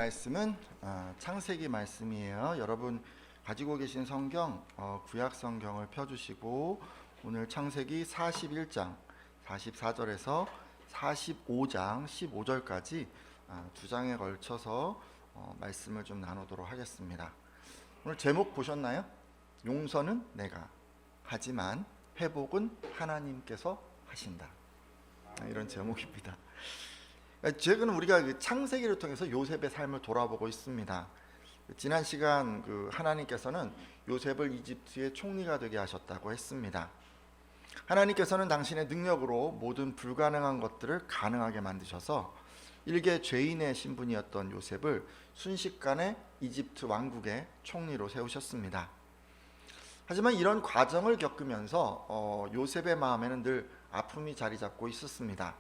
말씀은 창세기 말씀이에요. 여러분 가지고 계신 성경 구약 성경을 펴주시고 오늘 창세기 41장 44절에서 45장 15절까지 두 장에 걸쳐서 말씀을 좀 나누도록 하겠습니다. 오늘 제목 보셨나요? 용서는 내가, 하지만 회복은 하나님께서 하신다. 이런 제목입니다. 최근 우리가 창세기를 통해서 요셉의 삶을 돌아보고 있습니다. 지난 시간 하나님께서는 요셉을 이집트의 총리가 되게 하셨다고 했습니다. 하나님께서는 당신의 능력으로 모든 불가능한 것들을 가능하게 만드셔서 일개 죄인의 신분이었던 요셉을 순식간에 이집트 왕국의 총리로 세우셨습니다. 하지만 이런 과정을 겪으면서 요셉의 마음에는 늘 아픔이 자리 잡고 있었습니다.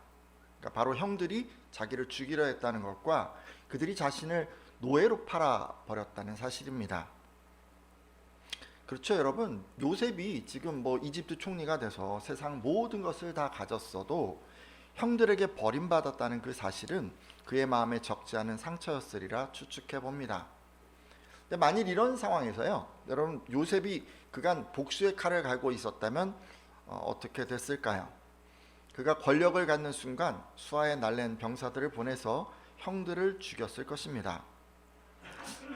바로 형들이 자기를 죽이려 했다는 것과 그들이 자신을 노예로 팔아버렸다는 사실입니다. 그렇죠, 여러분. 요셉이 지금 이집트 총리가 돼서 세상 모든 것을 다 가졌어도 형들에게 버림받았다는 그 사실은 그의 마음에 적지 않은 상처였으리라 추측해 봅니다. 근데 만일 이런 상황에서요, 여러분, 요셉이 그간 복수의 칼을 갈고 있었다면 어떻게 됐을까요? 그가 권력을 갖는 순간 수하에 날랜 병사들을 보내서 형들을 죽였을 것입니다.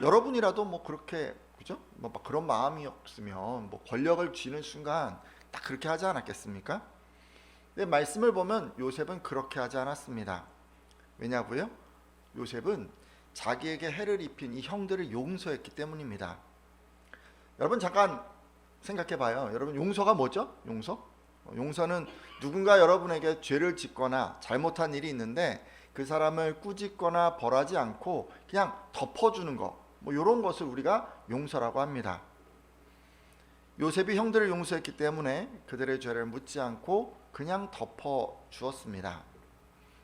여러분이라도 그렇게, 그죠? 그런 마음이 없으면 권력을 쥐는 순간 딱 그렇게 하지 않았겠습니까? 근데 말씀을 보면 요셉은 그렇게 하지 않았습니다. 왜냐고요? 요셉은 자기에게 해를 입힌 이 형들을 용서했기 때문입니다. 여러분 잠깐 생각해 봐요. 여러분, 용서가 뭐죠? 용서는 누군가 여러분에게 죄를 짓거나 잘못한 일이 있는데 그 사람을 꾸짖거나 벌하지 않고 그냥 덮어주는 거, 이런 것을 우리가 용서라고 합니다. 요셉이 형들을 용서했기 때문에 그들의 죄를 묻지 않고 그냥 덮어주었습니다.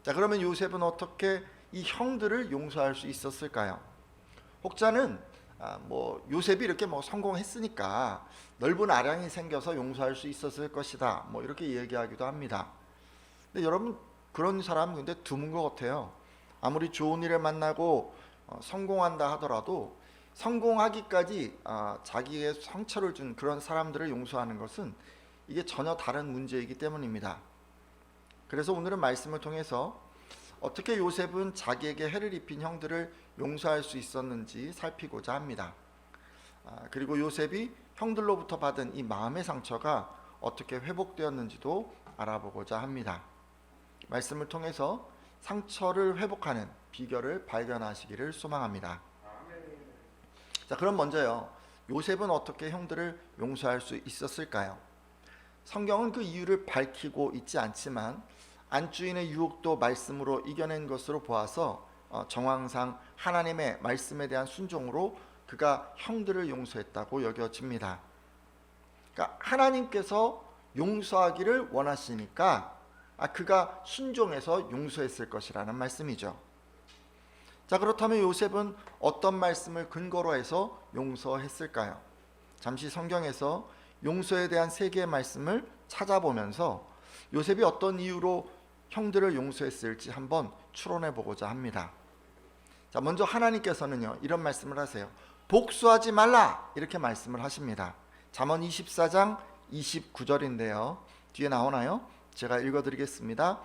자, 그러면 요셉은 어떻게 이 형들을 용서할 수 있었을까요? 혹자는 요셉이 이렇게 성공했으니까 넓은 아량이 생겨서 용서할 수 있었을 것이다, 이렇게 얘기하기도 합니다. 근데 여러분, 그런 사람은 근데 드문 것 같아요. 아무리 좋은 일을 만나고 성공한다 하더라도 성공하기까지 자기의 상처를 준 그런 사람들을 용서하는 것은 이게 전혀 다른 문제이기 때문입니다. 그래서 오늘은 말씀을 통해서 어떻게 요셉은 자기에게 해를 입힌 형들을 용서할 수 있었는지 살피고자 합니다. 그리고 요셉이 형들로부터 받은 이 마음의 상처가 어떻게 회복되었는지도 알아보고자 합니다. 말씀을 통해서 상처를 회복하는 비결을 발견하시기를 소망합니다. 자, 그럼 먼저요, 요셉은 어떻게 형들을 용서할 수 있었을까요? 성경은 그 이유를 밝히고 있지 않지만 안주인의 유혹도 말씀으로 이겨낸 것으로 보아서 정황상 하나님의 말씀에 대한 순종으로 그가 형들을 용서했다고 여겨집니다. 그러니까 하나님께서 용서하기를 원하시니까 그가 순종해서 용서했을 것이라는 말씀이죠. 자, 그렇다면 요셉은 어떤 말씀을 근거로 해서 용서했을까요? 잠시 성경에서 용서에 대한 세 개의 말씀을 찾아보면서 요셉이 어떤 이유로 형들을 용서했을지 한번 추론해 보고자 합니다. 자, 먼저 하나님께서는요, 이런 말씀을 하세요. 복수하지 말라, 이렇게 말씀을 하십니다. 잠언 24장 29절인데요. 뒤에 나오나요? 제가 읽어드리겠습니다.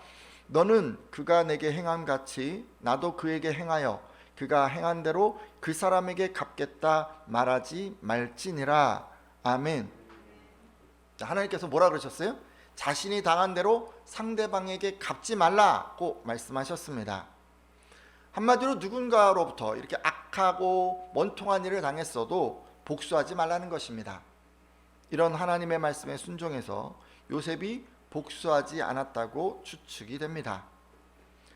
너는 그가 내게 행함 같이 나도 그에게 행하여 그가 행한 대로 그 사람에게 갚겠다 말하지 말지니라. 아멘. 자, 하나님께서 뭐라 그러셨어요? 자신이 당한 대로 상대방에게 갚지 말라고 말씀하셨습니다. 한마디로 누군가로부터 이렇게 악하고 원통한 일을 당했어도 복수하지 말라는 것입니다. 이런 하나님의 말씀에 순종해서 요셉이 복수하지 않았다고 추측이 됩니다.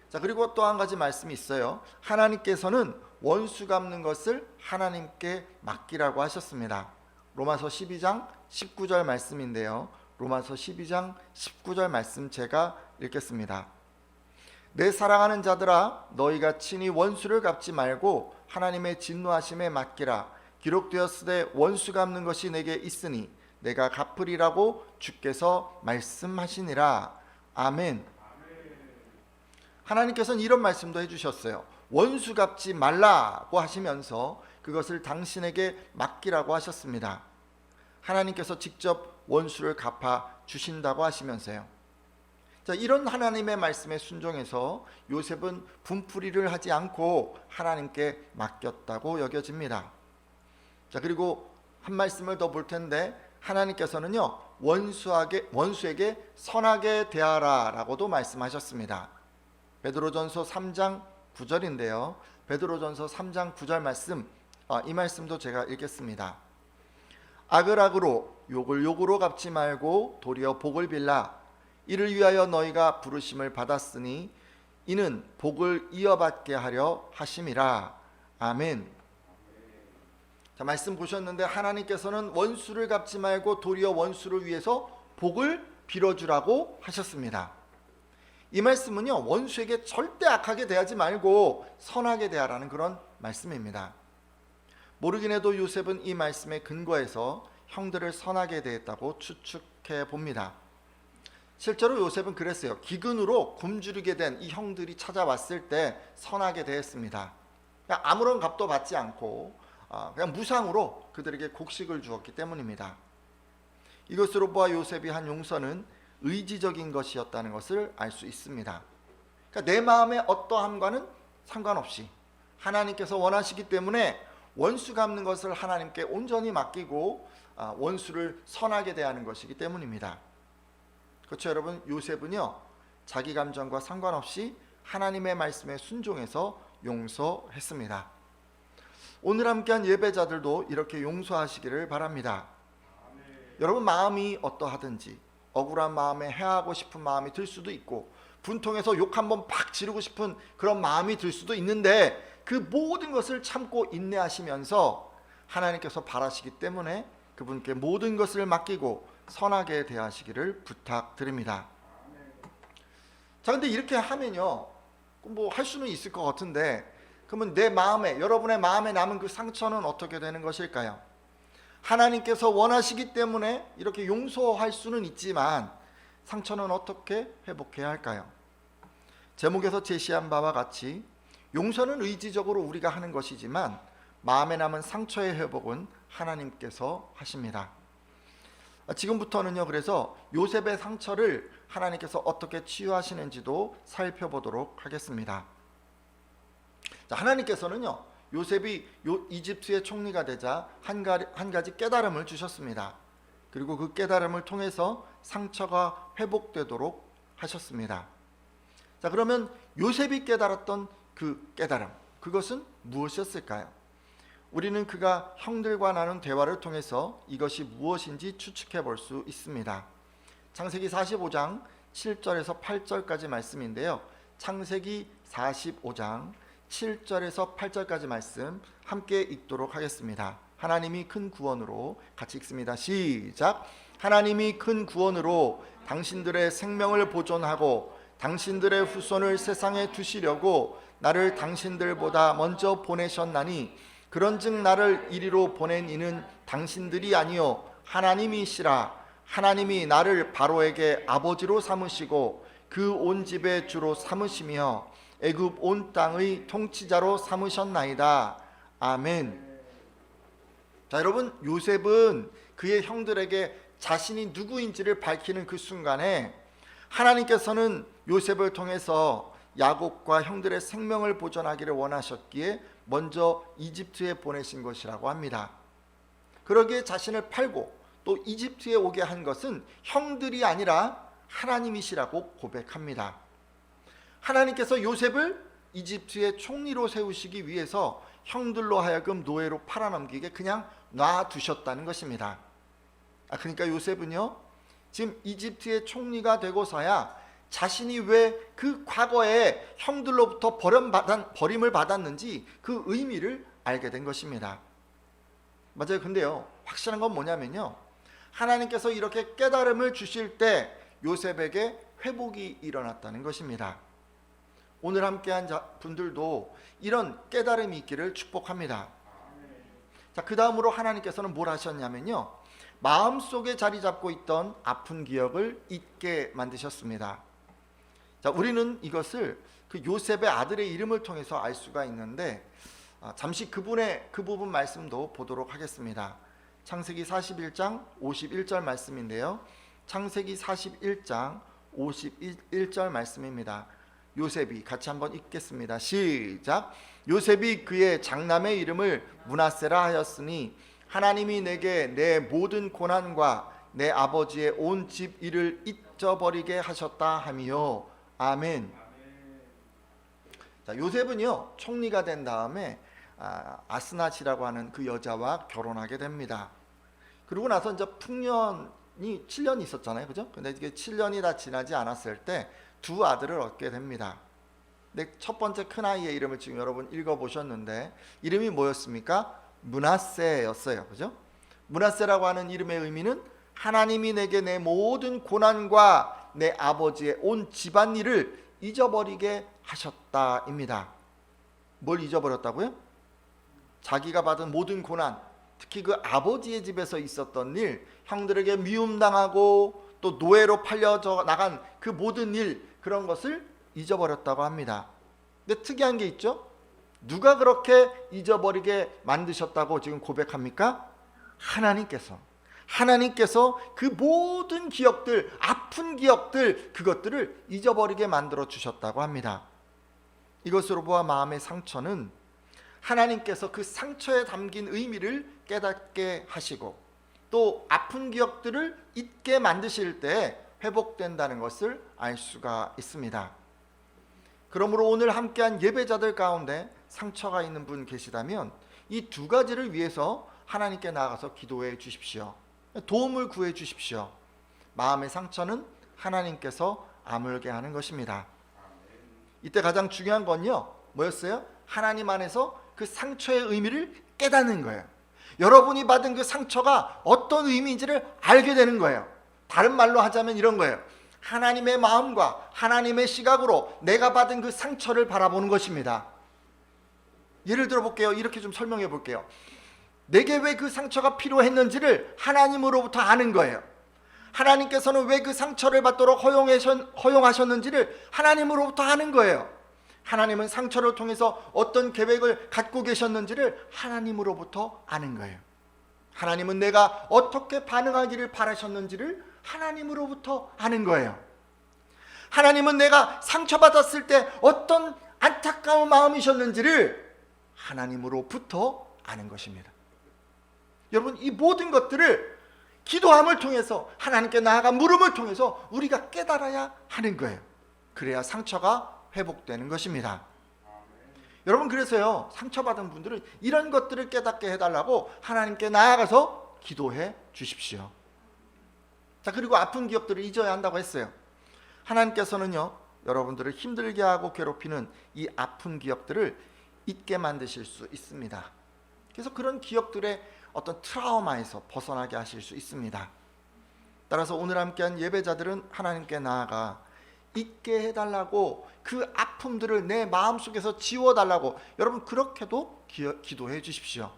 자, 그리고 또 한 가지 말씀이 있어요. 하나님께서는 원수 갚는 것을 하나님께 맡기라고 하셨습니다. 로마서 12장 19절 말씀인데요. 로마서 12장 19절 말씀 제가 읽겠습니다. 내 사랑하는 자들아, 너희가 친히 원수를 갚지 말고 하나님의 진노하심에 맡기라. 기록되었으되 원수 갚는 것이 내게 있으니 내가 갚으리라고 주께서 말씀하시니라. 아멘. 하나님께서는 이런 말씀도 해주셨어요. 원수 갚지 말라고 하시면서 그것을 당신에게 맡기라고 하셨습니다. 하나님께서 직접 원수를 갚아 주신다고 하시면서요. 자, 이런 하나님의 말씀에 순종해서 요셉은 분풀이를 하지 않고 하나님께 맡겼다고 여겨집니다. 자, 그리고 한 말씀을 더 볼 텐데, 하나님께서는요 원수에게 선하게 대하라라고도 말씀하셨습니다. 베드로전서 3장 9절인데요. 베드로전서 3장 9절 말씀, 이 말씀도 제가 읽겠습니다. 악을 악으로 욕을 욕으로 갚지 말고 도리어 복을 빌라. 이를 위하여 너희가 부르심을 받았으니 이는 복을 이어받게 하려 하심이라. 아멘. 자, 말씀 보셨는데 하나님께서는 원수를 갚지 말고 도리어 원수를 위해서 복을 빌어주라고 하셨습니다. 이 말씀은요 원수에게 절대 악하게 대하지 말고 선하게 대하라는 그런 말씀입니다. 모르긴 해도 요셉은 이 말씀에 근거해서 형들을 선하게 대했다고 추측해 봅니다. 실제로 요셉은 그랬어요. 기근으로 굶주리게 된 이 형들이 찾아왔을 때 선하게 대했습니다. 그냥 아무런 값도 받지 않고 그냥 무상으로 그들에게 곡식을 주었기 때문입니다. 이것으로 보아 요셉이 한 용서는 의지적인 것이었다는 것을 알 수 있습니다. 그러니까 내 마음의 어떠함과는 상관없이 하나님께서 원하시기 때문에 원수 갚는 것을 하나님께 온전히 맡기고 원수를 선하게 대하는 것이기 때문입니다. 그렇죠, 여러분? 요셉은요 자기 감정과 상관없이 하나님의 말씀에 순종해서 용서했습니다. 오늘 함께한 예배자들도 이렇게 용서하시기를 바랍니다. 여러분 마음이 어떠하든지 억울한 마음에 해하고 싶은 마음이 들 수도 있고 분통해서 욕 한번 팍 지르고 싶은 그런 마음이 들 수도 있는데 그 모든 것을 참고 인내하시면서 하나님께서 바라시기 때문에 그분께 모든 것을 맡기고 선하게 대하시기를 부탁드립니다. 자, 근데 이렇게 하면요 뭐 할 수는 있을 것 같은데 그러면 내 마음에, 여러분의 마음에 남은 그 상처는 어떻게 되는 것일까요? 하나님께서 원하시기 때문에 이렇게 용서할 수는 있지만 상처는 어떻게 회복해야 할까요? 제목에서 제시한 바와 같이 용서는 의지적으로 우리가 하는 것이지만 마음에 남은 상처의 회복은 하나님께서 하십니다. 지금부터는요 그래서 요셉의 상처를 하나님께서 어떻게 치유하시는지도 살펴보도록 하겠습니다. 자, 하나님께서는요 요셉이 이집트의 총리가 되자 한 가지 깨달음을 주셨습니다. 그리고 그 깨달음을 통해서 상처가 회복되도록 하셨습니다. 자, 그러면 요셉이 깨달았던 그 깨달음, 그것은 무엇이었을까요? 우리는 그가 형들과 나눈 대화를 통해서 이것이 무엇인지 추측해 볼 수 있습니다. 창세기 45장 7절에서 8절까지 말씀인데요. 창세기 45장 7절에서 8절까지 말씀 함께 읽도록 하겠습니다. 하나님이 큰 구원으로 같이 읽습니다. 시작. 하나님이 큰 구원으로 당신들의 생명을 보존하고 당신들의 후손을 세상에 두시려고 나를 당신들보다 먼저 보내셨나니 그런즉 나를 이리로 보낸 이는 당신들이 아니요 하나님이시라. 하나님이 나를 바로에게 아버지로 삼으시고 그 온 집의 주로 삼으시며 애굽 온 땅의 통치자로 삼으셨나이다. 아멘. 자, 여러분 요셉은 그의 형들에게 자신이 누구인지를 밝히는 그 순간에 하나님께서는 요셉을 통해서 야곱과 형들의 생명을 보존하기를 원하셨기에 먼저 이집트에 보내신 것이라고 합니다. 그러기에 자신을 팔고 또 이집트에 오게 한 것은 형들이 아니라 하나님이시라고 고백합니다. 하나님께서 요셉을 이집트의 총리로 세우시기 위해서 형들로 하여금 노예로 팔아넘기게 그냥 놔두셨다는 것입니다. 그러니까 요셉은요 지금 이집트의 총리가 되고서야 자신이 왜 그 과거에 형들로부터 버림을 받았는지 그 의미를 알게 된 것입니다. 맞아요. 근데요 확실한 건 뭐냐면요 하나님께서 이렇게 깨달음을 주실 때 요셉에게 회복이 일어났다는 것입니다. 오늘 함께한 분들도 이런 깨달음이 있기를 축복합니다. 자, 그 다음으로 하나님께서는 뭘 하셨냐면요 마음속에 자리 잡고 있던 아픈 기억을 잊게 만드셨습니다. 자, 우리는 이것을 그 요셉의 아들의 이름을 통해서 알 수가 있는데 잠시 그 부분 말씀도 보도록 하겠습니다. 창세기 41장 51절 말씀인데요. 창세기 41장 51절 말씀입니다. 요셉이 같이 한번 읽겠습니다. 시작. 요셉이 그의 장남의 이름을 므낫세라 하였으니 하나님이 내게 내 모든 고난과 내 아버지의 온 집 일을 잊어버리게 하셨다 하미요. 아멘. 자, 요셉은요 총리가 된 다음에 아스나시라고 하는 그 여자와 결혼하게 됩니다. 그리고 나서 이제 풍년이 7년 있었잖아요, 그죠? 근데 이게 7년이 다 지나지 않았을 때 두 아들을 얻게 됩니다. 근데 첫 번째 큰 아이의 이름을 지금 여러분 읽어보셨는데 이름이 뭐였습니까? 므낫세였어요, 그죠? 므낫세라고 하는 이름의 의미는 하나님이 내게 내 모든 고난과 내 아버지의 온 집안일을 잊어버리게 하셨다입니다. 뭘 잊어버렸다고요? 자기가 받은 모든 고난, 특히 그 아버지의 집에서 있었던 일, 형들에게 미움당하고 또 노예로 팔려져 나간 그 모든 일, 그런 것을 잊어버렸다고 합니다. 근데 특이한 게 있죠? 누가 그렇게 잊어버리게 만드셨다고 지금 고백합니까? 하나님께서 그 모든 기억들, 아픈 기억들, 그것들을 잊어버리게 만들어 주셨다고 합니다. 이것으로 보아 마음의 상처는 하나님께서 그 상처에 담긴 의미를 깨닫게 하시고 또 아픈 기억들을 잊게 만드실 때 회복된다는 것을 알 수가 있습니다. 그러므로 오늘 함께한 예배자들 가운데 상처가 있는 분 계시다면 이 두 가지를 위해서 하나님께 나아가서 기도해 주십시오. 도움을 구해 주십시오. 마음의 상처는 하나님께서 아물게 하는 것입니다. 이때 가장 중요한 건요 뭐였어요? 하나님 안에서 그 상처의 의미를 깨닫는 거예요. 여러분이 받은 그 상처가 어떤 의미인지를 알게 되는 거예요. 다른 말로 하자면 이런 거예요. 하나님의 마음과 하나님의 시각으로 내가 받은 그 상처를 바라보는 것입니다. 예를 들어 볼게요. 이렇게 좀 설명해 볼게요. 내게 왜 그 상처가 필요했는지를 하나님으로부터 아는 거예요. 하나님께서는 왜 그 상처를 받도록 허용하셨는지를 하나님으로부터 아는 거예요. 하나님은 상처를 통해서 어떤 계획을 갖고 계셨는지를 하나님으로부터 아는 거예요. 하나님은 내가 어떻게 반응하기를 바라셨는지를 하나님으로부터 아는 거예요. 하나님은 내가 상처받았을 때 어떤 안타까운 마음이셨는지를 하나님으로부터 아는 것입니다. 여러분, 이 모든 것들을 기도함을 통해서 하나님께 나아가 물음을 통해서 우리가 깨달아야 하는 거예요. 그래야 상처가 회복되는 것입니다. 여러분, 그래서요 상처받은 분들은 이런 것들을 깨닫게 해달라고 하나님께 나아가서 기도해 주십시오. 자, 그리고 아픈 기억들을 잊어야 한다고 했어요. 하나님께서는요 여러분들을 힘들게 하고 괴롭히는 이 아픈 기억들을 잊게 만드실 수 있습니다. 그래서 그런 기억들의 어떤 트라우마에서 벗어나게 하실 수 있습니다. 따라서 오늘 함께한 예배자들은 하나님께 나아가 잊게 해달라고, 그 아픔들을 내 마음속에서 지워달라고 여러분 그렇게도 기도해 주십시오.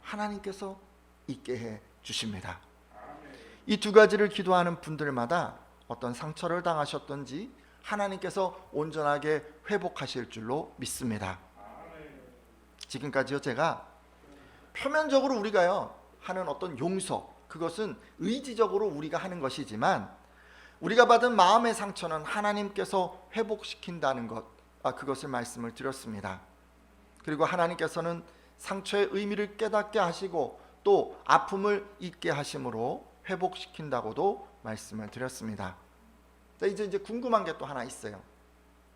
하나님께서 잊게 해 주십니다. 이 두 가지를 기도하는 분들마다 어떤 상처를 당하셨던지 하나님께서 온전하게 회복하실 줄로 믿습니다. 지금까지요 제가 표면적으로 우리가요 하는 어떤 용서, 그것은 의지적으로 우리가 하는 것이지만 우리가 받은 마음의 상처는 하나님께서 회복시킨다는 것, 그것을 말씀을 드렸습니다. 그리고 하나님께서는 상처의 의미를 깨닫게 하시고 또 아픔을 잊게 하심으로 회복시킨다고도 말씀을 드렸습니다. 자, 이제 궁금한 게 또 하나 있어요.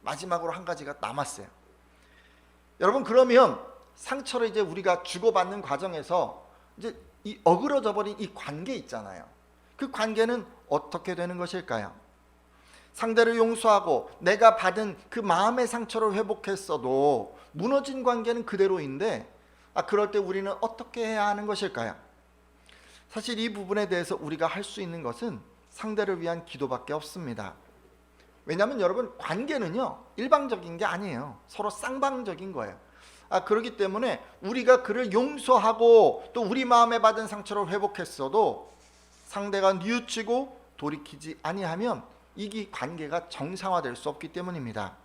마지막으로 한 가지가 남았어요. 여러분, 그러면 상처를 이제 우리가 주고받는 과정에서 이제 이 어그러져 버린 이 관계 있잖아요. 그 관계는 어떻게 되는 것일까요? 상대를 용서하고 내가 받은 그 마음의 상처를 회복했어도 무너진 관계는 그대로인데 그럴 때 우리는 어떻게 해야 하는 것일까요? 사실 이 부분에 대해서 우리가 할 수 있는 것은 상대를 위한 기도밖에 없습니다. 왜냐하면 여러분, 관계는요 일방적인 게 아니에요. 서로 쌍방적인 거예요. 그렇기 때문에 우리가 그를 용서하고 또 우리 마음에 받은 상처를 회복했어도 상대가 뉘우치고 돌이키지 아니하면 이 관계가 정상화될 수 없기 때문입니다.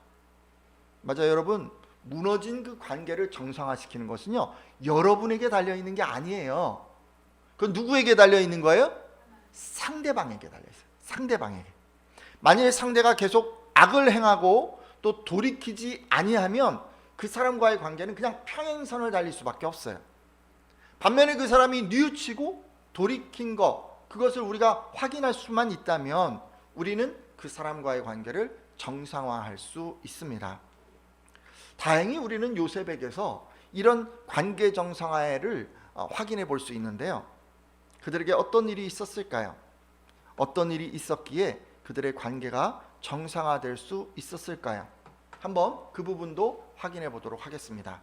맞아요, 여러분. 무너진 그 관계를 정상화시키는 것은요, 여러분에게 달려있는 게 아니에요. 그건 누구에게 달려있는 거예요? 상대방에게 달려있어요. 상대방에게. 만일 상대가 계속 악을 행하고 또 돌이키지 아니하면 그 사람과의 관계는 그냥 평행선을 달릴 수밖에 없어요. 반면에 그 사람이 뉘우치고 돌이킨 것, 그것을 우리가 확인할 수만 있다면 우리는 그 사람과의 관계를 정상화할 수 있습니다. 다행히 우리는 요셉에게서 이런 관계 정상화를 확인해 볼 수 있는데요. 그들에게 어떤 일이 있었을까요? 어떤 일이 있었기에 그들의 관계가 정상화될 수 있었을까요? 한번 그 부분도 확인해 보도록 하겠습니다.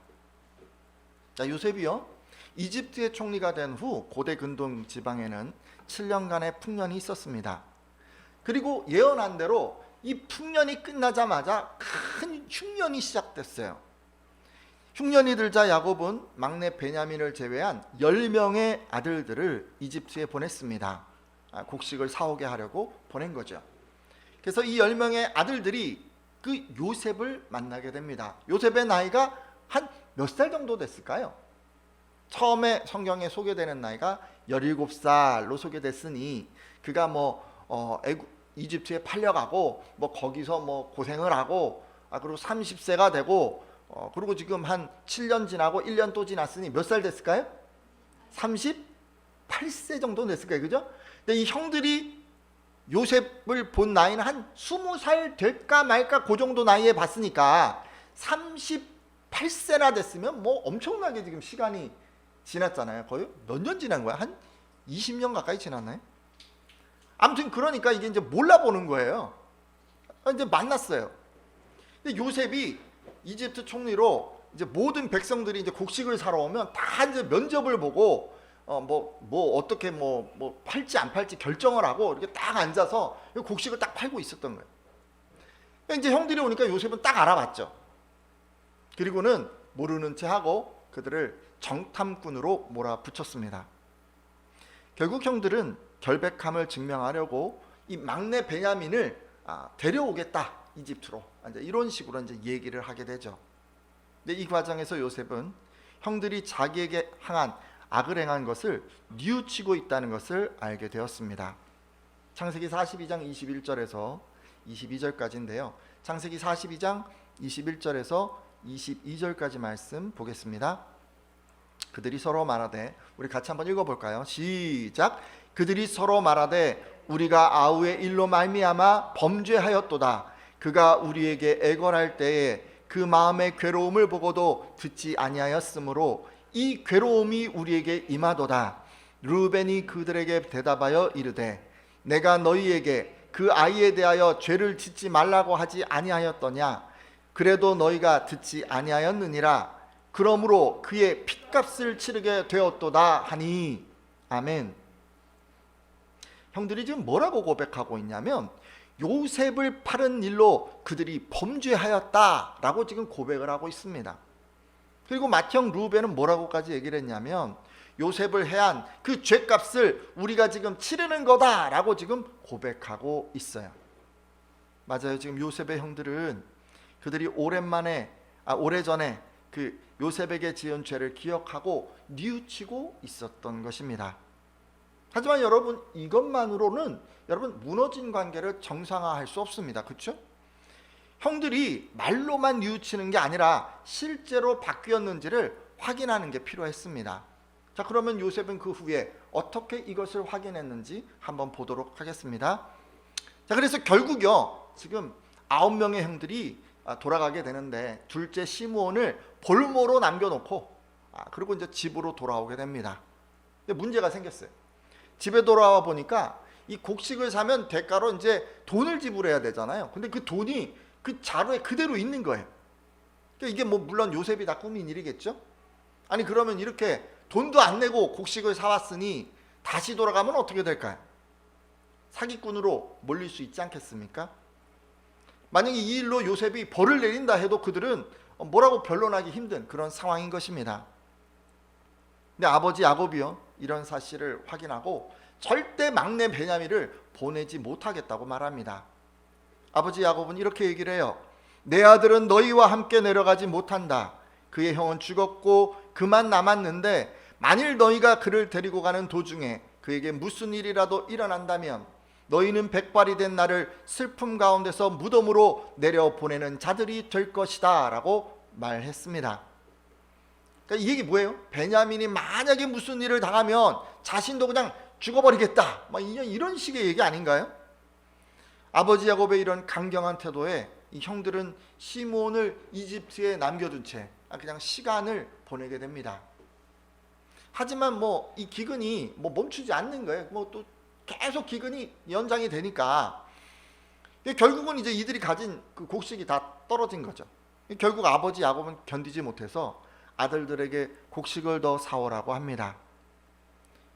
자, 요셉이요, 이집트의 총리가 된 후 고대 근동 지방에는 7년간의 풍년이 있었습니다. 그리고 예언한 대로 이 풍년이 끝나자마자 큰 흉년이 시작됐어요. 흉년이 들자 야곱은 막내 베냐민을 제외한 10명의 아들들을 이집트에 보냈습니다. 곡식을 사오게 하려고 보낸 거죠. 그래서 이 10명의 아들들이 그 요셉을 만나게 됩니다. 요셉의 나이가 한 몇 살 정도 됐을까요? 처음에 성경에 소개되는 나이가 17살로 소개됐으니 그가 이집트에 팔려가고 거기서 고생을 하고 그리고 30세가 되고 그리고 지금 한 7년 지나고 1년 또 지났으니 몇 살 됐을까요? 38세 정도 됐을까요? 그죠? 근데 이 형들이 요셉을 본 나이는 한 20살 될까 말까 그 정도 나이에 봤으니까 38세나 됐으면 엄청나게 지금 시간이 지났잖아요. 거의 몇 년 지난 거야? 한 20년 가까이 지났나요? 아무튼 그러니까 이게 이제 몰라보는 거예요. 이제 만났어요. 근데 요셉이 이집트 총리로 이제 모든 백성들이 이제 곡식을 사러 오면 다 이제 면접을 보고 어떻게 팔지 안 팔지 결정을 하고 이렇게 딱 앉아서 곡식을 딱 팔고 있었던 거예요. 이제 형들이 오니까 요셉은 딱 알아봤죠. 그리고는 모르는 채 하고 그들을 정탐꾼으로 몰아붙였습니다. 결국 형들은 결백함을 증명하려고 이 막내 베냐민을 데려오겠다, 이집트로. 이제 이런 식으로 이제 얘기를 하게 되죠. 근데 이 과정에서 요셉은 형들이 자기에게 향한 악을 행한 것을 뉘우치고 있다는 것을 알게 되었습니다. 창세기 42장 21절에서 22절까지인데요. 창세기 42장 21절에서 22절까지 말씀 보겠습니다. 그들이 서로 말하되, 우리 같이 한번 읽어볼까요? 시작. 그들이 서로 말하되 우리가 아우의 일로 말미암아 범죄하였도다. 그가 우리에게 애걸할 때에 그 마음의 괴로움을 보고도 듣지 아니하였으므로 이 괴로움이 우리에게 임하도다. 르우벤이 그들에게 대답하여 이르되 내가 너희에게 그 아이에 대하여 죄를 짓지 말라고 하지 아니하였더냐. 그래도 너희가 듣지 아니하였느니라. 그러므로 그의 핏값을 치르게 되었도다 하니. 아멘. 형들이 지금 뭐라고 고백하고 있냐면 요셉을 팔은 일로 그들이 범죄하였다라고 지금 고백을 하고 있습니다. 그리고 맏형 르우벤은 뭐라고까지 얘기를 했냐면 요셉을 해한 그 죄값을 우리가 지금 치르는 거다라고 지금 고백하고 있어요. 맞아요. 지금 요셉의 형들은 그들이 오래전에 그 요셉에게 지은 죄를 기억하고 뉘우치고 있었던 것입니다. 하지만 여러분, 이것만으로는 여러분 무너진 관계를 정상화할 수 없습니다. 그렇죠? 형들이 말로만 뉘우치는 게 아니라 실제로 바뀌었는지를 확인하는 게 필요했습니다. 자, 그러면 요셉은 그 후에 어떻게 이것을 확인했는지 한번 보도록 하겠습니다. 자, 그래서 결국요, 지금 9명의 형들이 돌아가게 되는데 둘째 시므온을 볼모로 남겨놓고 그리고 이제 집으로 돌아오게 됩니다. 근데 문제가 생겼어요. 집에 돌아와 보니까 이 곡식을 사면 대가로 이제 돈을 지불해야 되잖아요. 근데 그 돈이 그 자루에 그대로 있는 거예요. 그러니까 이게 물론 요셉이 다 꾸민 일이겠죠. 아니 그러면 이렇게 돈도 안 내고 곡식을 사왔으니 다시 돌아가면 어떻게 될까요? 사기꾼으로 몰릴 수 있지 않겠습니까? 만약에 이 일로 요셉이 벌을 내린다 해도 그들은 뭐라고 변론하기 힘든 그런 상황인 것입니다. 근데 아버지 야곱이요, 이런 사실을 확인하고 절대 막내 베냐민을 보내지 못하겠다고 말합니다. 아버지 야곱은 이렇게 얘기를 해요. 내 아들은 너희와 함께 내려가지 못한다. 그의 형은 죽었고 그만 남았는데 만일 너희가 그를 데리고 가는 도중에 그에게 무슨 일이라도 일어난다면 너희는 백발이 된 나를 슬픔 가운데서 무덤으로 내려보내는 자들이 될 것이다 라고 말했습니다. 그러니까 이 얘기 뭐예요? 베냐민이 만약에 무슨 일을 당하면 자신도 그냥 죽어버리겠다, 막 이런 식의 얘기 아닌가요? 아버지 야곱의 이런 강경한 태도에 이 형들은 시몬을 이집트에 남겨둔 채 그냥 시간을 보내게 됩니다. 하지만 뭐 이 기근이 멈추지 않는 거예요. 또 계속 기근이 연장이 되니까 결국은 이제 이들이 가진 그 곡식이 다 떨어진 거죠. 결국 아버지 야곱은 견디지 못해서 아들들에게 곡식을 더 사오라고 합니다.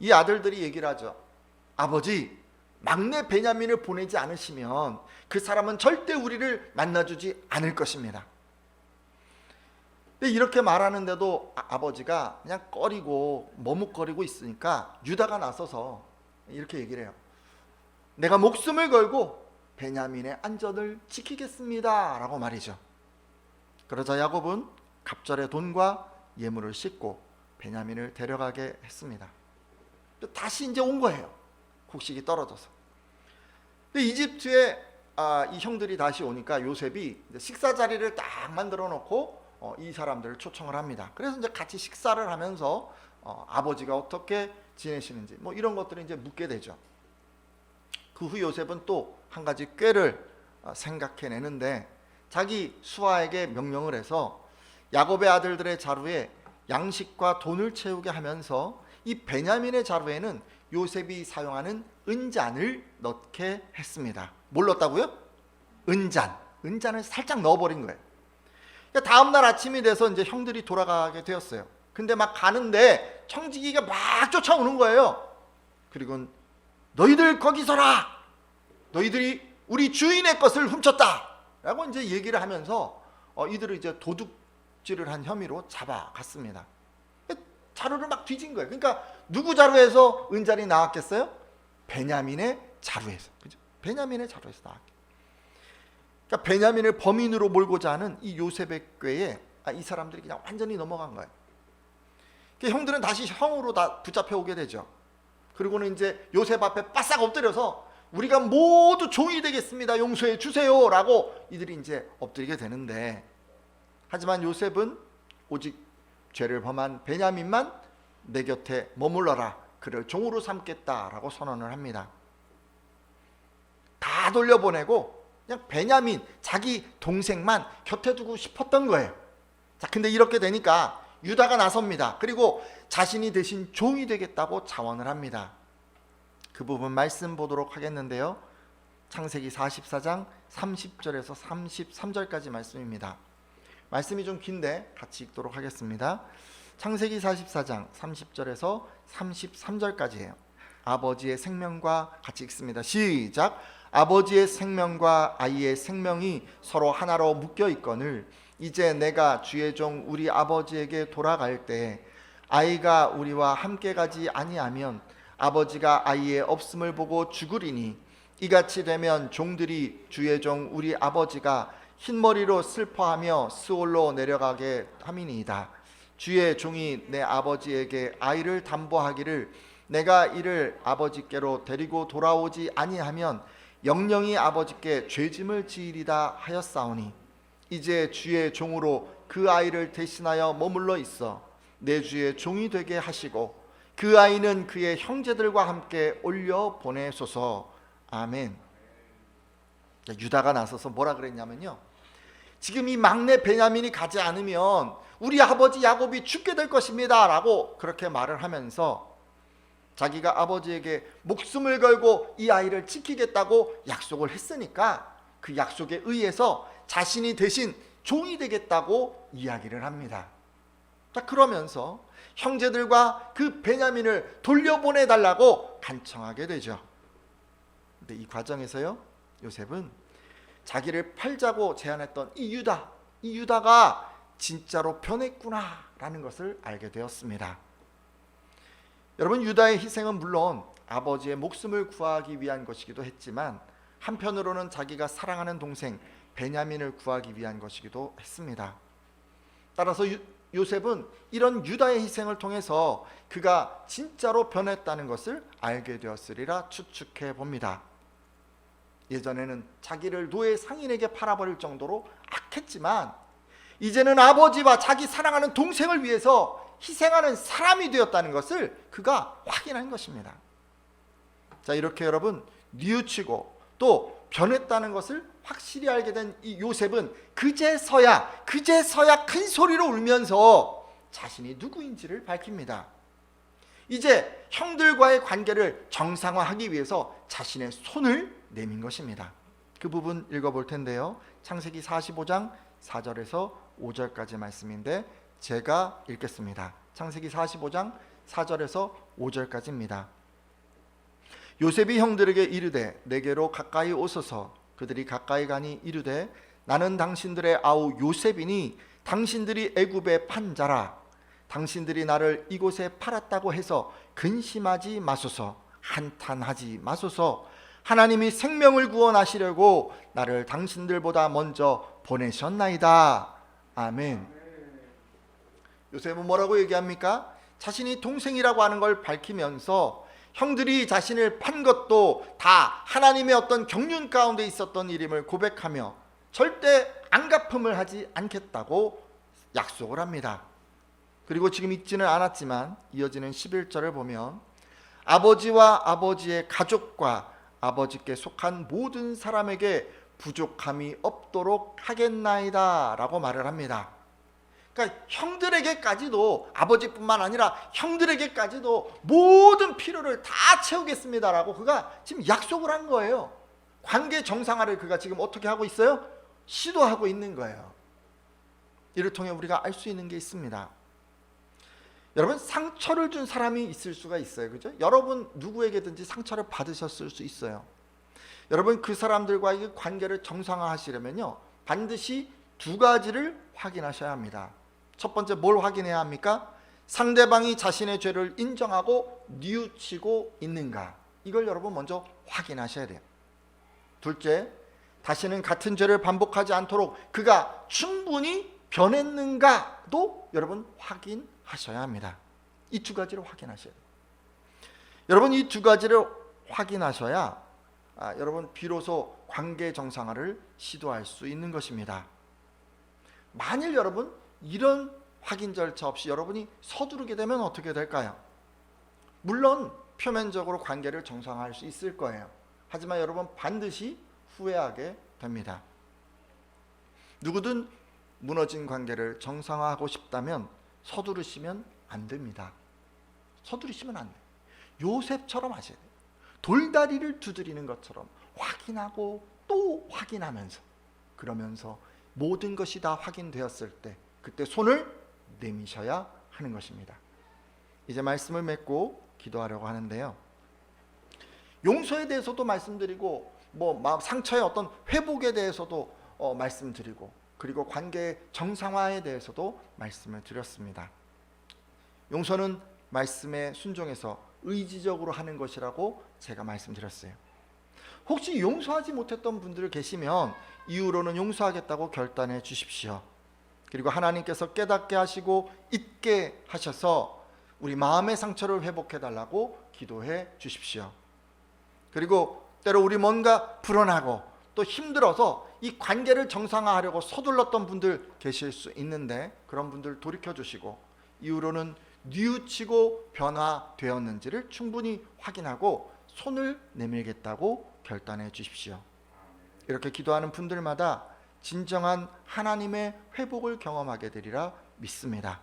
이 아들들이 얘기를 하죠. 아버지, 막내 베냐민을 보내지 않으시면 그 사람은 절대 우리를 만나주지 않을 것입니다. 근데 이렇게 말하는데도 아버지가 그냥 꺼리고 머뭇거리고 있으니까 유다가 나서서 이렇게 얘기를 해요. 내가 목숨을 걸고 베냐민의 안전을 지키겠습니다 라고 말이죠. 그러자 야곱은 갑절의 돈과 예물을 싣고 베냐민을 데려가게 했습니다. 다시 이제 온 거예요. 곡식이 떨어져서. 근데 이집트에 이 형들이 다시 오니까 요셉이 식사 자리를 딱 만들어 놓고 이 사람들을 초청을 합니다. 그래서 이제 같이 식사를 하면서 아버지가 어떻게 지내시는지 이런 것들을 이제 묻게 되죠. 그 후 요셉은 또 한 가지 꾀를 생각해내는데 자기 수하에게 명령을 해서 야곱의 아들들의 자루에 양식과 돈을 채우게 하면서 이 베냐민의 자루에는 요셉이 사용하는 은잔을 넣게 했습니다. 뭘 넣었다고요? 은잔을 살짝 넣어버린 거예요. 다음 날 아침이 돼서 이제 형들이 돌아가게 되었어요. 근데 막 가는데 청지기가 막 쫓아오는 거예요. 그리고 너희들 거기 서라. 너희들이 우리 주인의 것을 훔쳤다. 라고 이제 얘기를 하면서 이들을 이제 도둑질을 한 혐의로 잡아갔습니다. 자루를 막 뒤진 거예요. 그러니까 누구 자루에서 은잔이 나왔겠어요? 베냐민의 자루에서. 그죠? 베냐민의 자루에서 나왔겠죠. 그러니까 베냐민을 범인으로 몰고자 하는 이 요셉의 꾀에 이 사람들이 그냥 완전히 넘어간 거예요. 그러니까 형들은 다시 형으로 다 붙잡혀 오게 되죠. 그리고는 이제 요셉 앞에 바싹 엎드려서 우리가 모두 종이 되겠습니다. 용서해 주세요. 라고 이들이 이제 엎드리게 되는데, 하지만 요셉은 오직 죄를 범한 베냐민만 내 곁에 머물러라. 그를 종으로 삼겠다라고 선언을 합니다. 다 돌려보내고 그냥 베냐민 자기 동생만 곁에 두고 싶었던 거예요. 자, 근데 이렇게 되니까 유다가 나섭니다. 그리고 자신이 대신 종이 되겠다고 자원을 합니다. 그 부분 말씀 보도록 하겠는데요. 창세기 44장 30절에서 33절까지 말씀입니다. 말씀이 좀 긴데 같이 읽도록 하겠습니다. 창세기 44장 30절에서 33절까지예요. 아버지의 생명과 같이 읽습니다. 시작. 아버지의 생명과 아이의 생명이 서로 하나로 묶여 있거늘 이제 내가 주의 종 우리 아버지에게 돌아갈 때 아이가 우리와 함께 가지 아니하면 아버지가 아이의 없음을 보고 죽으리니 이같이 되면 종들이 주의 종 우리 아버지가 흰머리로 슬퍼하며 스올로 내려가게 함이니이다. 주의 종이 내 아버지에게 아이를 담보하기를 내가 이를 아버지께로 데리고 돌아오지 아니하면 영영이 아버지께 죄짐을 지으리다 하였사오니 이제 주의 종으로 그 아이를 대신하여 머물러 있어 내 주의 종이 되게 하시고 그 아이는 그의 형제들과 함께 올려 보내소서. 아멘. 유다가 나서서 뭐라 그랬냐면요, 지금 이 막내 베냐민이 가지 않으면 우리 아버지 야곱이 죽게 될 것입니다 라고 그렇게 말을 하면서 자기가 아버지에게 목숨을 걸고 이 아이를 지키겠다고 약속을 했으니까 그 약속에 의해서 자신이 대신 종이 되겠다고 이야기를 합니다. 자, 그러면서 형제들과 그 베냐민을 돌려보내달라고 간청하게 되죠. 근데 이 과정에서요, 요셉은 자기를 팔자고 제안했던 이 유다가 진짜로 변했구나 라는 것을 알게 되었습니다. 여러분, 유다의 희생은 물론 아버지의 목숨을 구하기 위한 것이기도 했지만 한편으로는 자기가 사랑하는 동생 베냐민을 구하기 위한 것이기도 했습니다. 따라서 요셉은 이런 유다의 희생을 통해서 그가 진짜로 변했다는 것을 알게 되었으리라 추측해 봅니다. 예전에는 자기를 노예 상인에게 팔아버릴 정도로 악했지만 이제는 아버지와 자기 사랑하는 동생을 위해서 희생하는 사람이 되었다는 것을 그가 확인한 것입니다. 자, 이렇게 여러분 뉘우치고 또 변했다는 것을 확실히 알게 된 이 요셉은 그제서야 큰 소리로 울면서 자신이 누구인지를 밝힙니다. 이제 형들과의 관계를 정상화하기 위해서 자신의 손을 내민 것입니다. 그 부분 읽어볼 텐데요. 창세기 45장 4절에서 5절까지 말씀인데 제가 읽겠습니다. 창세기 45장 4절에서 5절까지입니다. 요셉이 형들에게 이르되 내게로 가까이 오소서. 그들이 가까이 가니 이르되 나는 당신들의 아우 요셉이니 당신들이 애굽에 판 자라. 당신들이 나를 이곳에 팔았다고 해서 근심하지 마소서. 한탄하지 마소서. 하나님이 생명을 구원하시려고 나를 당신들보다 먼저 보내셨나이다. 아멘. 요셉은 뭐라고 얘기합니까? 자신이 동생이라고 하는 걸 밝히면서 형들이 자신을 판 것도 다 하나님의 어떤 경륜 가운데 있었던 일임을 고백하며 절대 안갚음을 하지 않겠다고 약속을 합니다. 그리고 지금 읽지는 않았지만 이어지는 11절을 보면 아버지와 아버지의 가족과 아버지께 속한 모든 사람에게 부족함이 없도록 하겠나이다 라고 말을 합니다. 그러니까 형들에게까지도, 아버지뿐만 아니라 형들에게까지도 모든 필요를 다 채우겠습니다라고 그가 지금 약속을 한 거예요. 관계 정상화를 그가 지금 어떻게 하고 있어요? 시도하고 있는 거예요. 이를 통해 우리가 알 수 있는 게 있습니다. 여러분, 상처를 준 사람이 있을 수가 있어요. 그죠? 여러분 누구에게든지 상처를 받으셨을 수 있어요. 여러분 그 사람들과의 관계를 정상화하시려면요, 반드시 두 가지를 확인하셔야 합니다. 첫 번째, 뭘 확인해야 합니까? 상대방이 자신의 죄를 인정하고 뉘우치고 있는가, 이걸 여러분 먼저 확인하셔야 돼요. 둘째, 다시는 같은 죄를 반복하지 않도록 그가 충분히 변했는가도 여러분 확인하셔야 합니다. 이 두 가지를 확인하셔야 돼요. 여러분 이 두 가지를 확인하셔야 여러분 비로소 관계 정상화를 시도할 수 있는 것입니다. 만일 여러분 이런 확인 절차 없이 여러분이 서두르게 되면 어떻게 될까요? 물론 표면적으로 관계를 정상화할 수 있을 거예요. 하지만 여러분 반드시 후회하게 됩니다. 누구든 무너진 관계를 정상화하고 싶다면 서두르시면 안 됩니다. 서두르시면 안 돼요. 요셉처럼 하셔야 돼요. 돌다리를 두드리는 것처럼 확인하고 또 확인하면서, 그러면서 모든 것이 다 확인되었을 때 그때 손을 내미셔야 하는 것입니다. 이제 말씀을 맺고 기도하려고 하는데요, 용서에 대해서도 말씀드리고 상처의 어떤 회복에 대해서도 말씀드리고, 그리고 관계 정상화에 대해서도 말씀을 드렸습니다. 용서는 말씀에 순종해서 의지적으로 하는 것이라고 제가 말씀드렸어요. 혹시 용서하지 못했던 분들 계시면 이후로는 용서하겠다고 결단해 주십시오. 그리고 하나님께서 깨닫게 하시고 잊게 하셔서 우리 마음의 상처를 회복해 달라고 기도해 주십시오. 그리고 때로 우리 뭔가 불안하고 또 힘들어서 이 관계를 정상화하려고 서둘렀던 분들 계실 수 있는데, 그런 분들 돌이켜 주시고 이후로는 뉘우치고 변화되었는지를 충분히 확인하고 손을 내밀겠다고 결단해 주십시오. 이렇게 기도하는 분들마다 진정한 하나님의 회복을 경험하게 되리라 믿습니다.